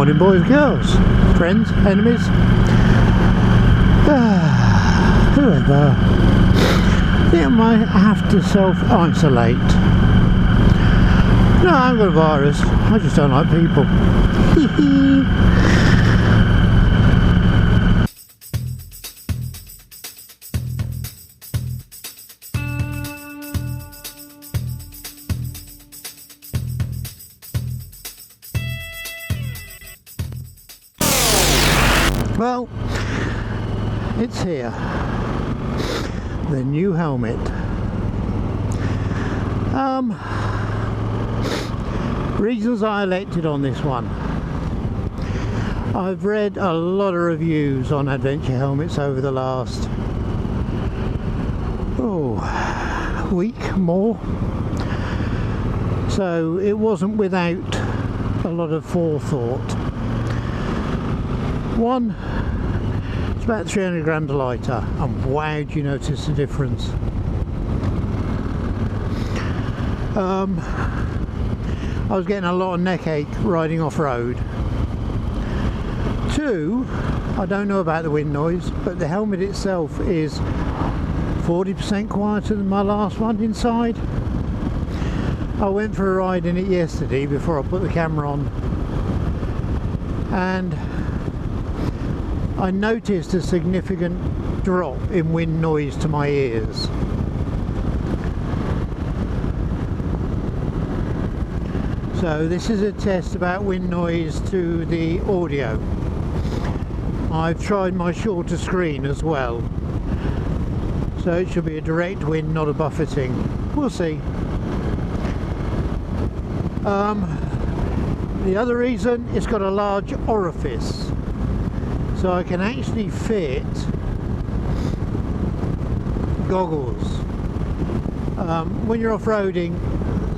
morning, boys, girls, friends, enemies, whoever. I think I might have to self-isolate. No, I haven't got a virus, I just don't like people. Well, it's here, the new helmet. Reasons I elected on this one. I've read a lot of reviews on adventure helmets over the last week more, so it wasn't without a lot of forethought. One, it's about 300 grams lighter, and wow, do you notice the difference? I was getting a lot of neck ache riding off-road. Two, I don't know about the wind noise, but the helmet itself is 40% quieter than my last one inside. I went for a ride in it yesterday before I put the camera on, and I noticed a significant drop in wind noise to my ears. So this is a test about wind noise to the audio. I've tried my shorter screen as well, so it should be a direct wind, not a buffeting. We'll see. The other reason, it's got a large orifice, so I can actually fit goggles. When you're off-roading,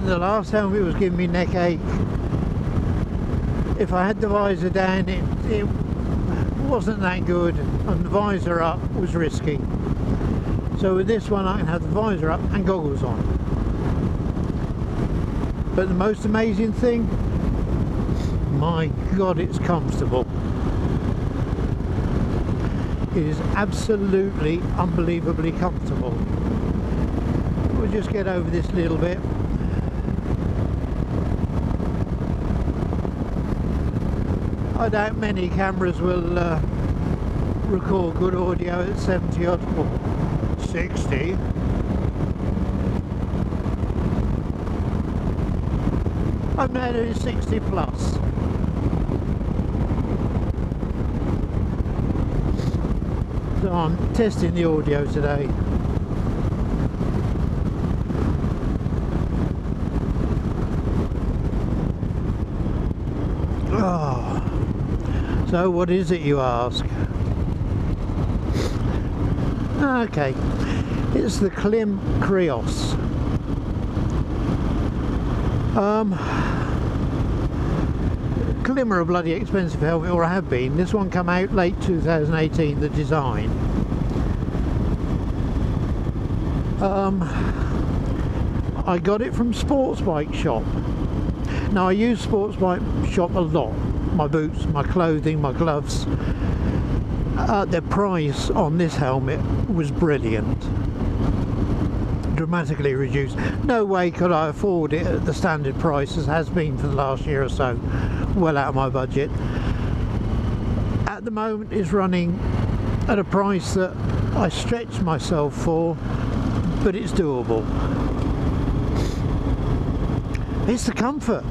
the last helmet was giving me neck ache. If I had the visor down, it wasn't that good, and the visor up was risky. So with this one I can have the visor up and goggles on. But the most amazing thing, my god, it's comfortable. It is absolutely unbelievably comfortable. We'll just get over this little bit. I doubt many cameras will record good audio at 70 odd or 60. I'm now doing 60 plus. So I'm testing the audio today. So what is it, you ask? Okay, it's the Klim Krios. Klim are a bloody expensive helmet, or have been. This one came out late 2018, the design. I got it from Sports Bike Shop. Now I use Sports Bike Shop a lot. My boots, my clothing, my gloves. The price on this helmet was brilliant. Dramatically reduced. No way could I afford it at the standard price as has been for the last year or so. Well out of my budget. At the moment it's running at a price that I stretched myself for, but it's doable. It's the comfort.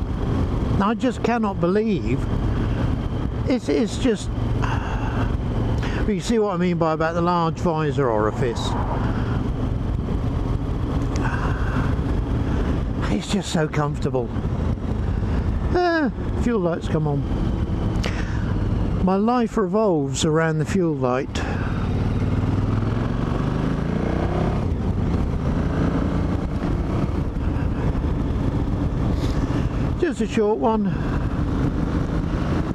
I just cannot believe it's just, but you see what I mean by about the large visor orifice. It's just so comfortable. Fuel lights come on. My life revolves around the fuel light. Just a short one.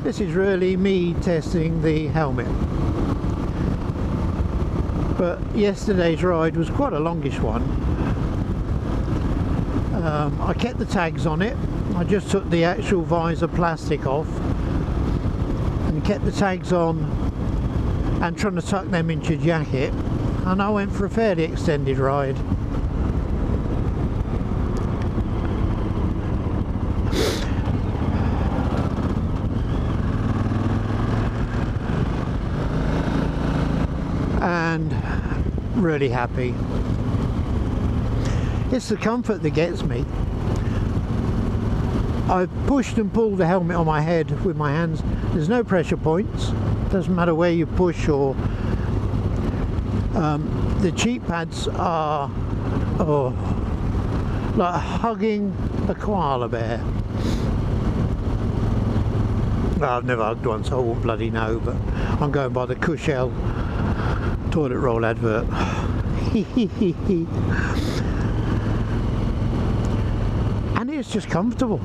This is really me testing the helmet. But yesterday's ride was quite a longish one. I kept the tags on it. I just took the actual visor plastic off and kept the tags on and trying to tuck them into your jacket, and I went for a fairly extended ride. And really happy. It's the comfort that gets me. I've pushed and pulled the helmet on my head with my hands. There's no pressure points. Doesn't matter where you push or the cheek pads are like hugging a koala bear. Well, I've never hugged one, so I won't bloody know, but I'm going by the Cushell toilet roll advert. And it's just comfortable.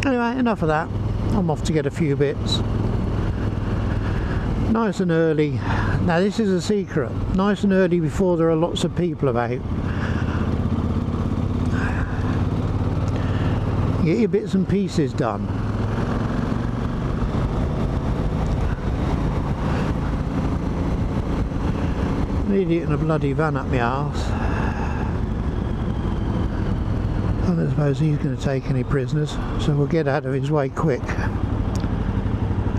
Anyway, enough of that. I'm off to get a few bits. Nice and early. Now this is a secret. Nice and early before there are lots of people about. Get your bits and pieces done. An idiot in a bloody van up my arse. I don't suppose he's going to take any prisoners, so we'll get out of his way quick.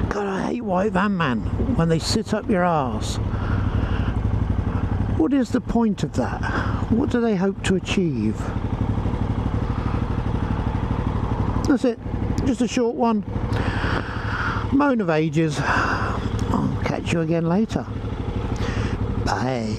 God, I hate white van man when they sit up your arse. What is the point of that? What do they hope to achieve? That's it, just a short one. Moan of ages. I'll catch you again later. Bye.